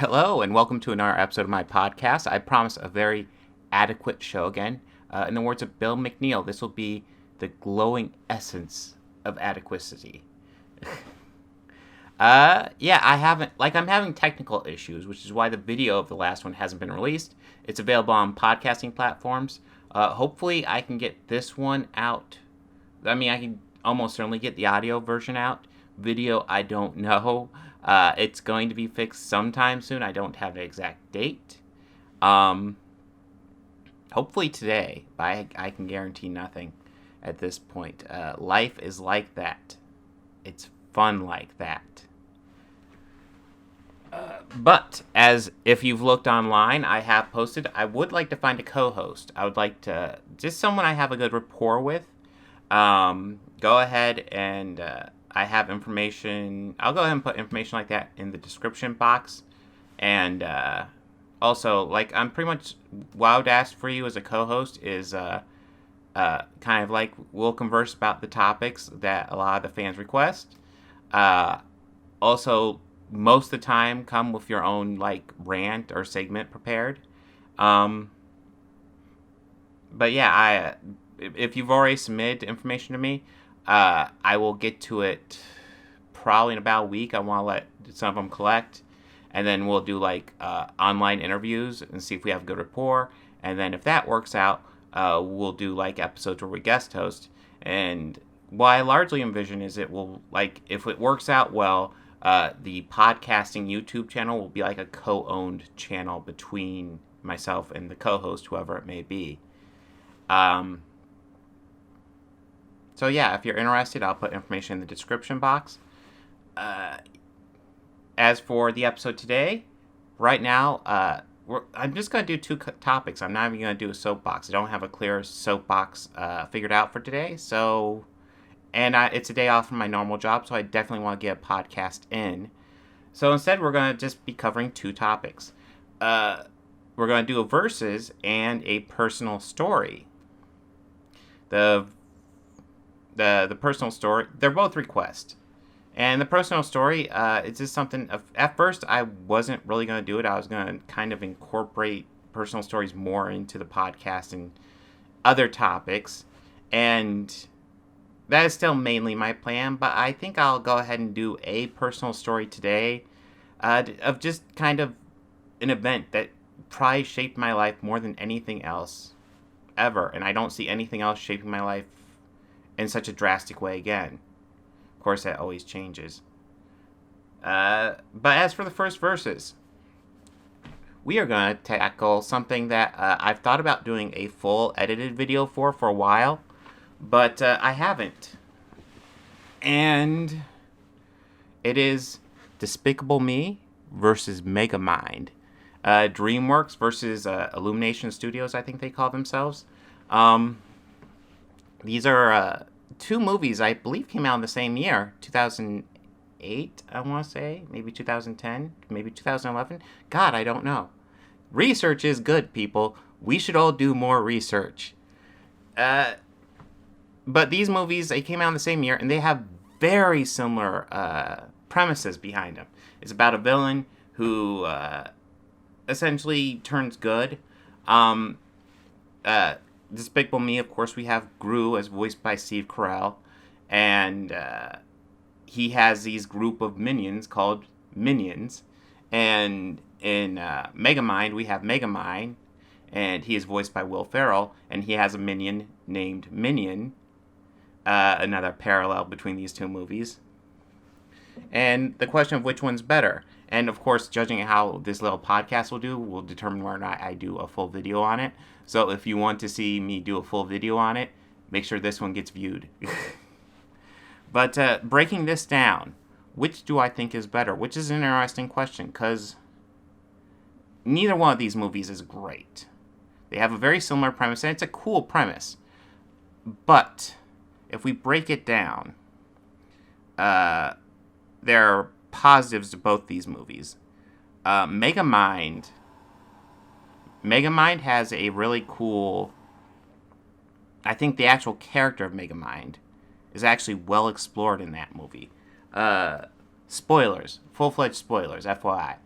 Hello, and welcome to another episode of my podcast. I promise a very adequate show again. In the words of Bill McNeil, this will be the glowing essence of adequacy. I'm having technical issues, which is why the video of the last one hasn't been released. It's available on podcasting platforms. Hopefully I can get this one out. I can almost certainly get the audio version out. Video, I don't know. It's going to be fixed sometime soon. I don't have an exact date. Hopefully today, but I can guarantee nothing at this point. Life is like that. It's fun like that. But as if you've looked online, I have posted, I would like to find a co-host. I would like to, just someone I have a good rapport with. Go ahead and I have information. I'll go ahead and put information like that in the description box. And also, I'm pretty much, what I would ask for you as a co-host is kind of like we'll converse about the topics that a lot of the fans request. Also, most of the time, come with your own rant or segment prepared. But yeah, if you've already submitted information to me, I will get to it probably in about a week. I want to let some of them collect, and then we'll do online interviews and see if we have good rapport. And then if that works out, we'll do episodes where we guest host. And what I largely envision is it will if it works out well, the podcasting YouTube channel will be a co-owned channel between myself and the co-host, whoever it may be. So yeah, if you're interested, I'll put information in the description box. As for the episode today, right now, I'm just going to do two topics. I'm not even going to do a soapbox. I don't have a clear soapbox figured out for today. So, it's a day off from my normal job, so I definitely want to get a podcast in. So instead, we're going to just be covering two topics. We're going to do a versus and a personal story. The personal story, they're both requests. And the personal story, it's just something, at first I wasn't really going to do it. I was going to kind of incorporate personal stories more into the podcast and other topics. And that is still mainly my plan, but I think I'll go ahead and do a personal story today of just kind of an event that probably shaped my life more than anything else ever. And I don't see anything else shaping my life in such a drastic way again. Of course, that always changes. But as for the first verses, we are going to tackle something that I've thought about doing a full edited video for a while, but I haven't. And it is Despicable Me versus Megamind. DreamWorks versus Illumination Studios, I think they call themselves. These are two movies I believe came out in the same year, 2008, I want to say, maybe 2010, maybe 2011. God, I don't know. Research is good, people. We should all do more research. But these movies, they came out in the same year, and they have very similar premises behind them. It's about a villain who essentially turns good. Despicable Me, of course, we have Gru, as voiced by Steve Carell, and he has these group of minions called Minions, and in Megamind, we have Megamind, and he is voiced by Will Ferrell, and he has a minion named Minion, another parallel between these two movies. And the question of which one's better, and of course, judging how this little podcast will determine whether or not I do a full video on it. So if you want to see me do a full video on it, make sure this one gets viewed. But breaking this down, which do I think is better? Which is an interesting question, because neither one of these movies is great. They have a very similar premise, and it's a cool premise. But if we break it down, there are positives to both these movies. Megamind has a really cool... I think the actual character of Megamind is actually well explored in that movie. Spoilers. Full-fledged spoilers, FYI.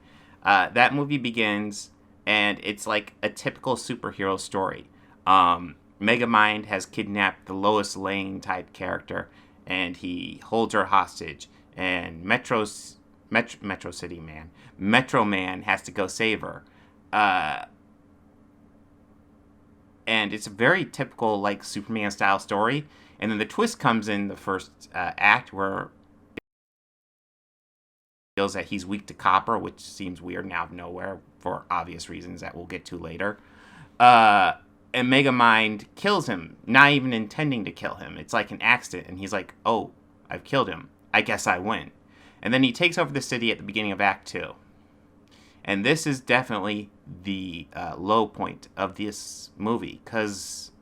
That movie begins, and it's like a typical superhero story. Megamind has kidnapped the Lois Lane type character, and he holds her hostage. And Metro City Man, Metro Man has to go save her. Uh, and it's a very typical like Superman style story. And then the twist comes in the first act where feels that he's weak to copper, which seems weird now out of nowhere for obvious reasons that we'll get to later. Uh, and Megamind kills him, not even intending to kill him. It's like an accident, and he's like, "Oh, I've killed him. I guess I win." And then he takes over the city at the beginning of Act 2. And this is definitely the low point of this movie, because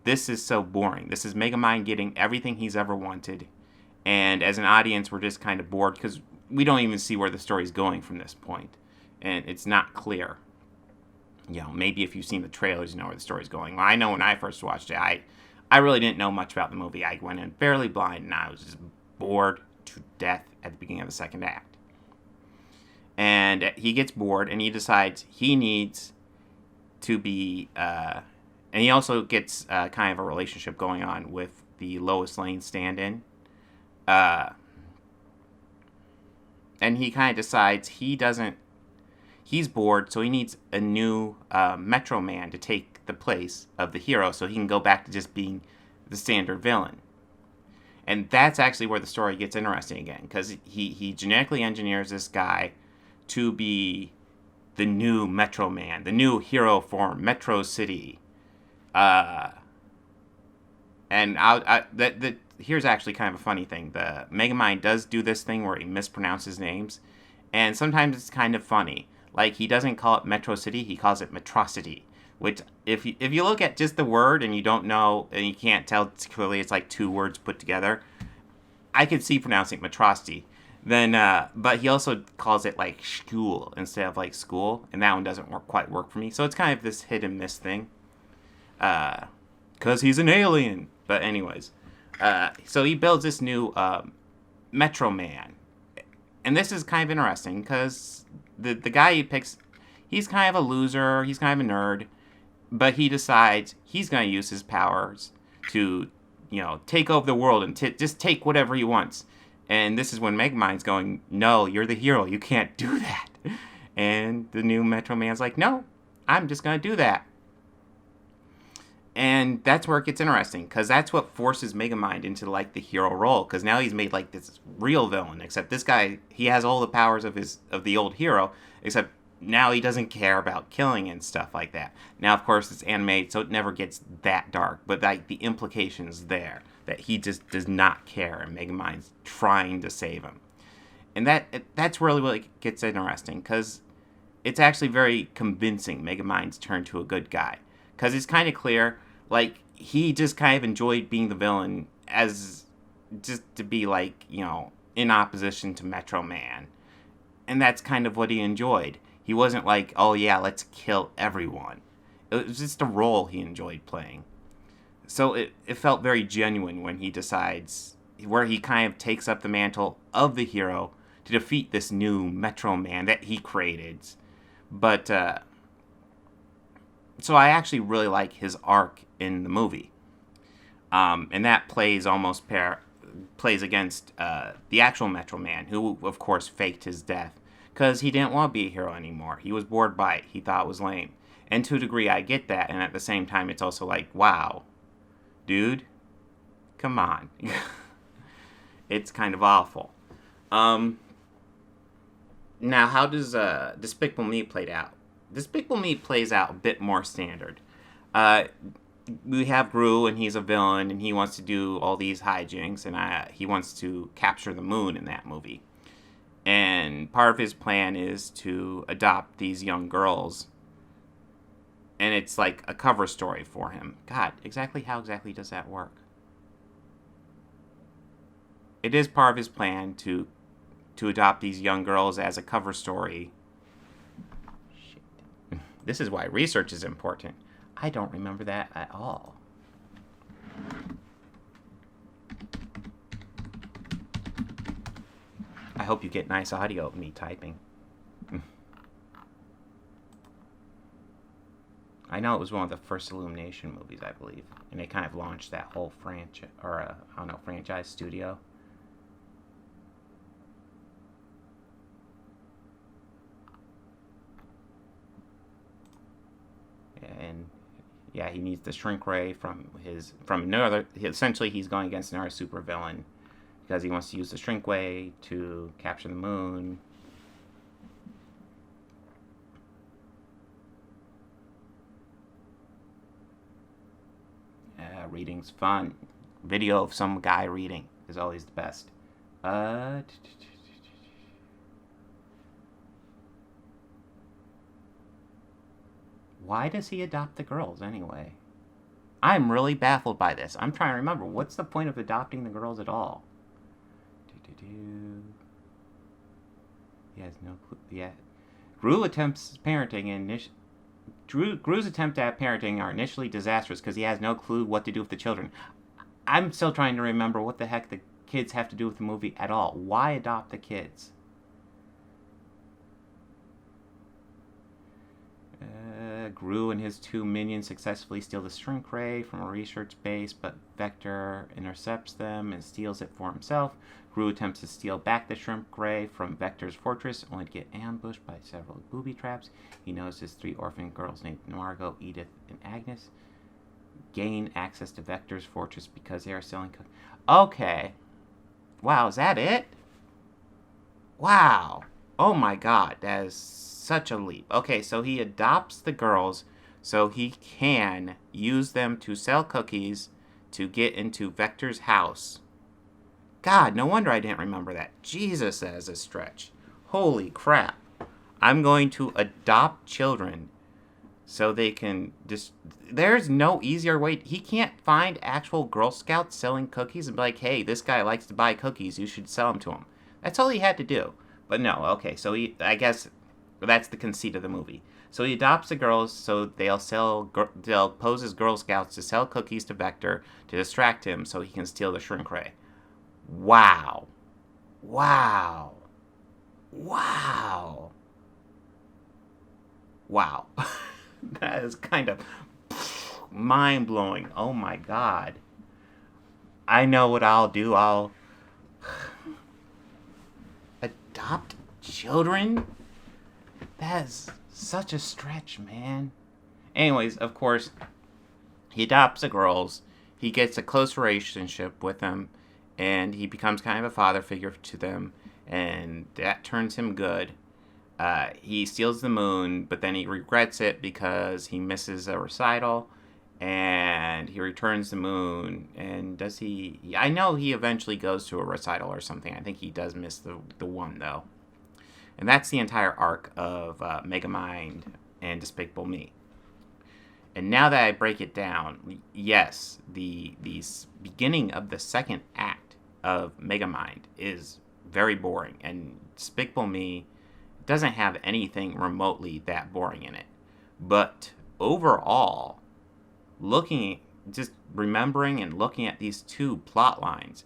this is so boring. This is Megamind getting everything he's ever wanted. And as an audience, we're just kind of bored, because we don't even see where the story's going from this point. And it's not clear. You know, maybe if you've seen the trailers, you know where the story's going. Well, I know when I first watched it, I really didn't know much about the movie. I went in fairly blind, and I was just bored to death at the beginning of the second act. And he gets bored, and he decides he needs to be... and he also gets kind of a relationship going on with the Lois Lane stand-in. And he kind of decides he's bored, so he needs a new Metro Man to take the place of the hero so he can go back to just being the standard villain. And that's actually where the story gets interesting again, because he genetically engineers this guy to be the new Metro Man, the new hero for Metro City. Here's actually kind of a funny thing. The Megamind does do this thing where he mispronounces names, and sometimes it's kind of funny. Like, he doesn't call it Metro City, he calls it Metrocity, which, if you look at just the word and you don't know, and you can't tell clearly it's like two words put together, I could see pronouncing Metrocity. Then, but he also calls it, like, school instead of, like, school, and that one doesn't quite work for me. So it's kind of this hit and miss thing. Because he's an alien. But anyways, so he builds this new Metro Man. And this is kind of interesting, because the guy he picks, he's kind of a loser, he's kind of a nerd, but he decides he's going to use his powers to, you know, take over the world and just take whatever he wants. And this is when Megamind's going, "No, you're the hero, you can't do that." And the new Metro Man's like, "No, I'm just going to do that." And that's where it gets interesting, because that's what forces Megamind into, like, the hero role, because now he's made, like, this real villain, except this guy, he has all the powers of the old hero, except now he doesn't care about killing and stuff like that. Now, of course, it's animated, so it never gets that dark, but, like, the implication's there, that he just does not care, and Megamind's trying to save him. And that's really what gets interesting, because it's actually very convincing, Megamind's turn to a good guy. Because it's kind of clear, like, he just kind of enjoyed being the villain as just to be, like, you know, in opposition to Metro Man. And that's kind of what he enjoyed. He wasn't like, "Oh yeah, let's kill everyone." It was just a role he enjoyed playing. So it felt very genuine when he decides, where he kind of takes up the mantle of the hero to defeat this new Metro Man that he created. But, so I actually really like his arc in the movie. And that plays against the actual Metro Man, who, of course, faked his death. Because he didn't want to be a hero anymore. He was bored by it. He thought it was lame. And to a degree, I get that. And at the same time, it's also like, wow, dude, come on. It's kind of awful. Now, how does Despicable Me play out? Despicable Me plays out a bit more standard. We have Gru, and he's a villain, and he wants to do all these hijinks, and he wants to capture the moon in that movie. And part of his plan is to adopt these young girls, and it's like a cover story for him. God, how exactly does that work? It is part of his plan to adopt these young girls as a cover story. Shit. This is why research is important. I don't remember that at all. I hope you get nice audio of me typing. I know it was one of the first Illumination movies, I believe, and they kind of launched that whole franchise, or I don't know, franchise studio. And yeah, he needs the shrink ray from another. Essentially, he's going against another supervillain because he wants to use the shrink ray to capture the moon. Reading's fun. Video of some guy reading is always the best. Why does he adopt the girls anyway? I'm really baffled by this. I'm trying to remember. What's the point of adopting the girls at all? He has no clue. Yeah. Gru's attempts at parenting are initially disastrous because he has no clue what to do with the children. I'm still trying to remember what the heck the kids have to do with the movie at all. Why adopt the kids? Gru and his two minions successfully steal the shrink ray from a research base, but Vector intercepts them and steals it for himself. Gru attempts to steal back the shrink ray from Vector's fortress, only to get ambushed by several booby traps. He knows his three orphan girls named Margot, Edith, and Agnes gain access to Vector's fortress because they are selling Okay. Wow, is that it? Wow. Oh my god, that is such a leap. Okay, so he adopts the girls so he can use them to sell cookies to get into Vector's house. God, no wonder I didn't remember that. Jesus, that is a stretch. Holy crap. I'm going to adopt children so they can just... There's no easier way. He can't find actual Girl Scouts selling cookies and be like, hey, this guy likes to buy cookies. You should sell them to him. That's all he had to do. But no, okay, so I guess that's the conceit of the movie. So he adopts the girls so they'll pose as Girl Scouts to sell cookies to Vector to distract him so he can steal the shrink ray. Wow. Wow. Wow. Wow. That is kind of mind-blowing. Oh my god. I know what I'll do. I'll adopt children? That is such a stretch, man. Anyways, of course, he adopts the girls. He gets a close relationship with them, and he becomes kind of a father figure to them, and that turns him good. He steals the moon, but then he regrets it because he misses a recital, and he returns the moon. And does he... I know he eventually goes to a recital or something. I think he does miss the one, though. And that's the entire arc of Megamind and Despicable Me. And now that I break it down, yes, the beginning of the second act of Megamind is very boring. And Despicable Me doesn't have anything remotely that boring in it. But overall, just remembering and looking at these two plot lines,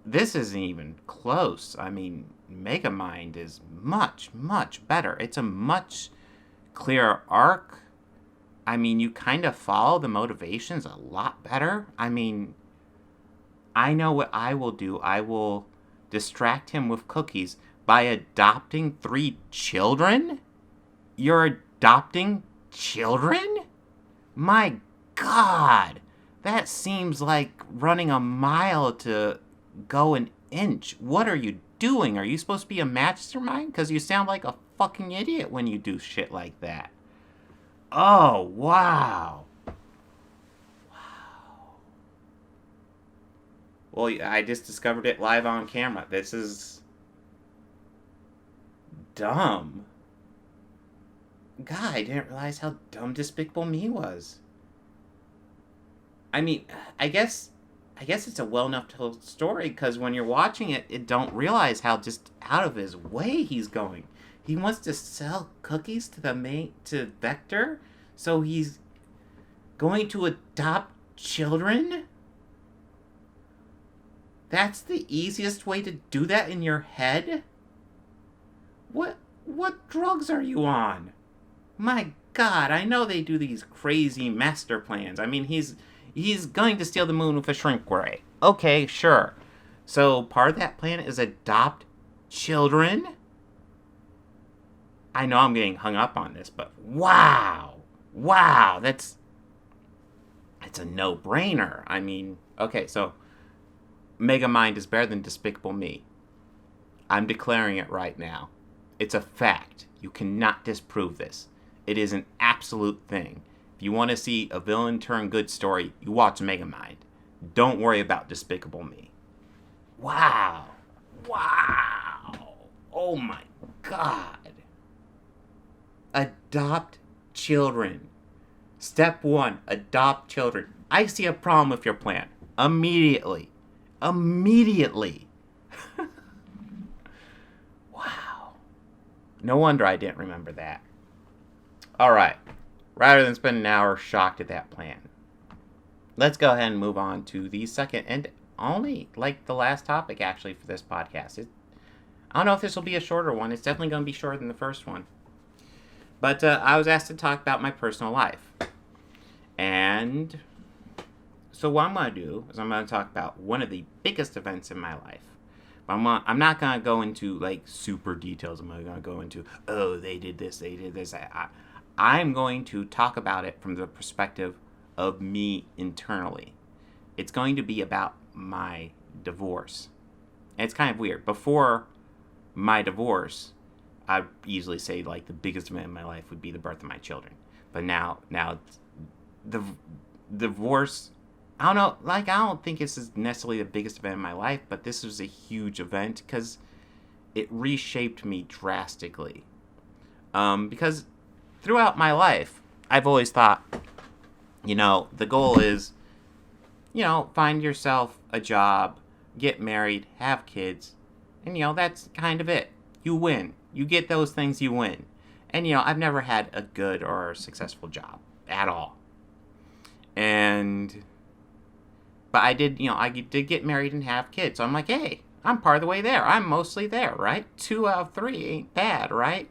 this isn't even close. I mean, Megamind is much, much better. It's a much clearer arc. I mean, you kind of follow the motivations a lot better. I mean, I know what I will do. I will distract him with cookies by adopting 3 children? You're adopting children? My God, that seems like running a mile to go an inch. What are you doing? Are you supposed to be a mastermind? Because you sound like a fucking idiot when you do shit like that. Oh, wow. Wow. Well, I just discovered it live on camera. This is dumb. God, I didn't realize how dumb Despicable Me was. I mean, I guess it's a well enough told story because when you're watching it, you don't realize how just out of his way he's going. He wants to sell cookies to Vector, so he's going to adopt children? That's the easiest way to do that in your head? What drugs are you on? My God, I know they do these crazy master plans. I mean, he's going to steal the moon with a shrink ray. Okay, sure. So part of that plan is adopt children? I know I'm getting hung up on this, but wow, that's a no-brainer. I mean, okay, so Megamind is better than Despicable Me. I'm declaring it right now. It's a fact. You cannot disprove this. It is an absolute thing. If you want to see a villain turn good story, you watch Megamind. Don't worry about Despicable Me. Wow. Oh my God. Adopt children. Step 1, adopt children. I see a problem with your plan. Immediately. Wow. No wonder I didn't remember that. Alright. Rather than spend an hour shocked at that plan, let's go ahead and move on to the second and only, the last topic, actually, for this podcast. I don't know if this will be a shorter one. It's definitely going to be shorter than the first one. But I was asked to talk about my personal life. And so what I'm going to do is I'm going to talk about one of the biggest events in my life. But I'm not going to go into, super details. I'm not going to go into, oh, they did this. I'm going to talk about it from the perspective of me internally. It's going to be about my divorce. And it's kind of weird. Before my divorce, I'd easily say, the biggest event in my life would be the birth of my children. But now the divorce, I don't know, I don't think this is necessarily the biggest event in my life, but this was a huge event because it reshaped me drastically. Because throughout my life, I've always thought, the goal is, find yourself a job, get married, have kids, and, that's kind of it. You win. You get those things, you win. And, I've never had a good or successful job at all. But I did get married and have kids. So I'm like, hey, I'm part of the way there. I'm mostly there, right? 2 out of 3 ain't bad, right?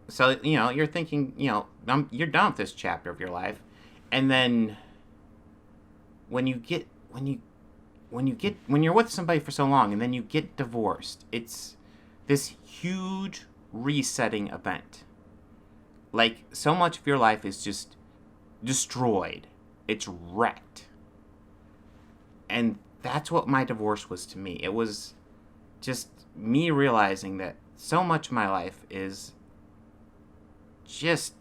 So, you're thinking, you're done with this chapter of your life. And then when you're with somebody for so long and then you get divorced, it's this huge resetting event. So much of your life is just destroyed. It's wrecked. And that's what my divorce was to me. It was just me realizing that so much of my life is just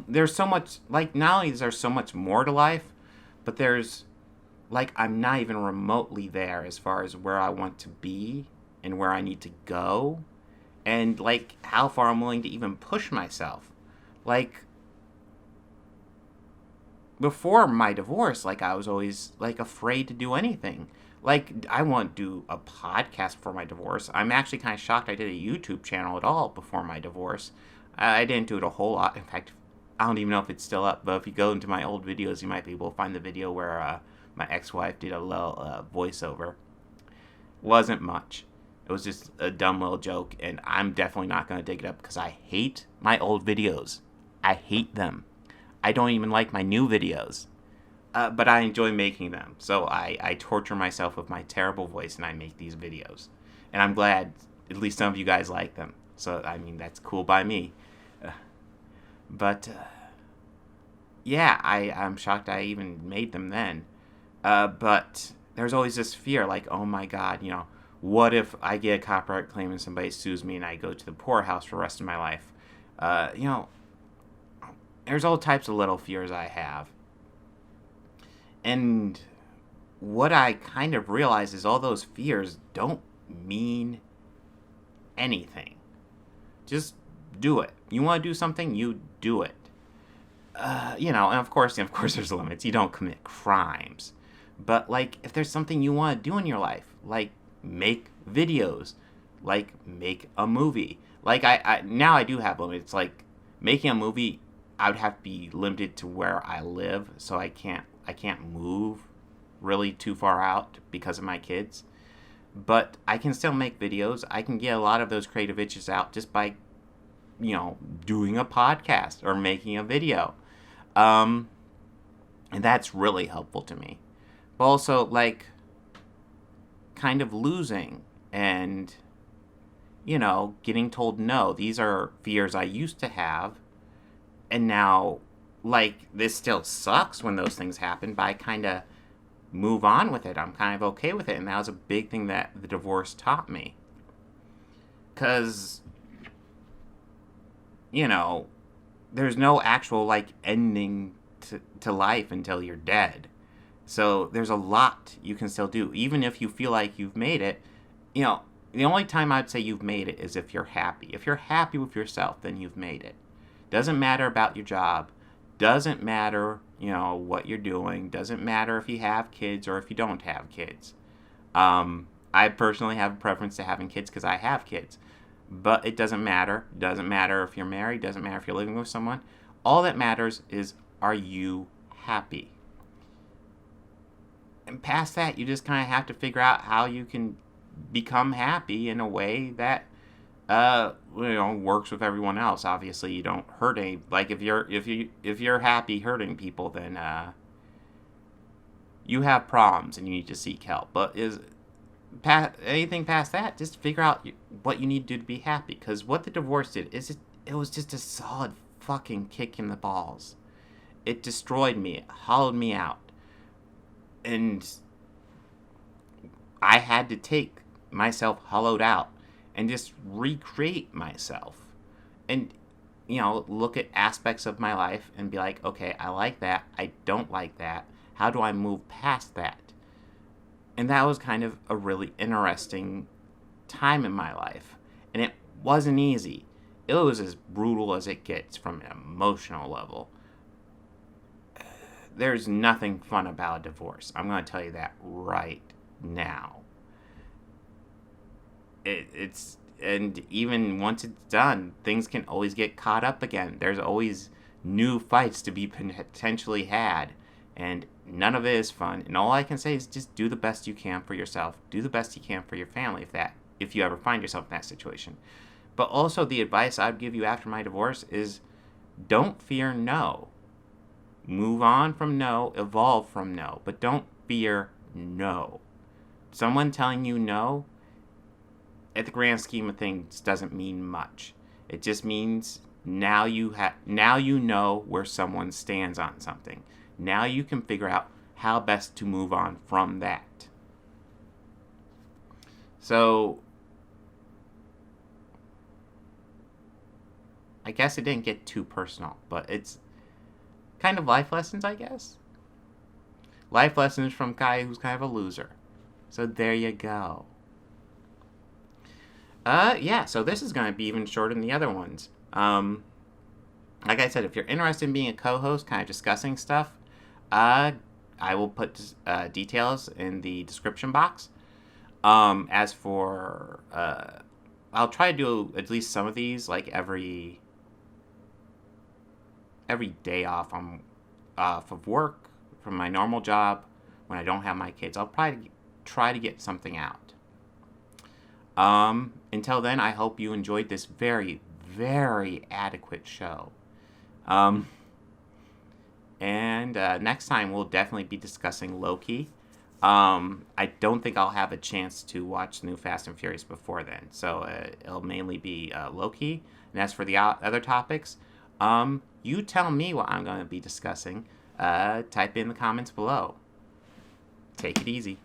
there's so much, not only is there so much more to life, but there's, I'm not even remotely there as far as where I want to be and where I need to go, and, how far I'm willing to even push myself. Before my divorce, I was always, afraid to do anything. I won't do a podcast before my divorce. I'm actually kind of shocked I did a YouTube channel at all before my divorce. I didn't do it a whole lot. In fact, I don't even know if it's still up, but if you go into my old videos, you might be able to find the video where my ex-wife did a little voiceover. Wasn't much. It was just a dumb little joke, and I'm definitely not going to dig it up because I hate my old videos. I hate them. I don't even like my new videos. But I enjoy making them. So I torture myself with my terrible voice, and I make these videos. And I'm glad at least some of you guys like them. So, that's cool by me. Yeah, I'm shocked I even made them then. But there's always this fear, oh my God, what if I get a copyright claim and somebody sues me and I go to the poorhouse for the rest of my life? There's all types of little fears I have. And what I kind of realize is all those fears don't mean anything. Just do it. You want to do something, you do it. And of course there's limits. You don't commit crimes. But, if there's something you want to do in your life, make videos, make a movie. I now I do have limits. Making a movie, I would have to be limited to where I live, so I can't move really too far out because of my kids. but I can still make videos. I can get a lot of those creative itches out just by, doing a podcast or making a video. And that's really helpful to me. But also, like, kind of losing and, getting told no. These are fears I used to have. And now, like, this still sucks when those things happen, but I kind of move on with it. I'm kind of okay with it. And that was a big thing that the divorce taught me. Because, there's no actual, like, ending to life until you're dead. So there's a lot you can still do. Even if you feel like you've made it, the only time I'd say you've made it is if you're happy. If you're happy with yourself, then you've made it. Doesn't matter about your job. Doesn't matter, what you're doing. Doesn't matter if you have kids or if you don't have kids. I personally have a preference to having kids because I have kids. But it doesn't matter. Doesn't matter if you're married. Doesn't matter if you're living with someone. All that matters is, are you happy? And past that, you just kind of have to figure out how you can become happy in a way that works with everyone else. Obviously, you don't hurt any. Like, if you're happy hurting people, then you have problems and you need to seek help. But anything past that, just figure out what you need to do to be happy. Because what the divorce did is it was just a solid fucking kick in the balls. It destroyed me. It hollowed me out. And I had to take myself hollowed out and just recreate myself. And, look at aspects of my life and be like, okay, I like that. I don't like that. How do I move past that? And that was kind of a really interesting time in my life. And it wasn't easy. It was as brutal as it gets from an emotional level. There's nothing fun about a divorce. I'm going to tell you that right now. And even once it's done, things can always get caught up again. There's always new fights to be potentially had. And none of it is fun. And all I can say is just do the best you can for yourself. Do the best you can for your family if you ever find yourself in that situation. But also the advice I'd give you after my divorce is don't fear no. Move on from no, evolve from no, but don't fear no. Someone telling you no, at the grand scheme of things, doesn't mean much. It just means now you know where someone stands on something. Now you can figure out how best to move on from that. So, I guess it didn't get too personal, but it's kind of life lessons, I guess. Life lessons from a guy who's kind of a loser. So there you go. So this is going to be even shorter than the other ones. Like I said, if you're interested in being a co-host, kind of discussing stuff, I will put details in the description box. As for, I'll try to do at least some of these, like every day off of work from my normal job when I don't have my kids. I'll probably try to get something out. Until then, I hope you enjoyed this very, very adequate show. And next time we'll definitely be discussing Loki. I don't think I'll have a chance to watch the new Fast and Furious before then. So it'll mainly be Loki. And as for the other topics, you tell me what I'm going to be discussing. Type in the comments below. Take it easy.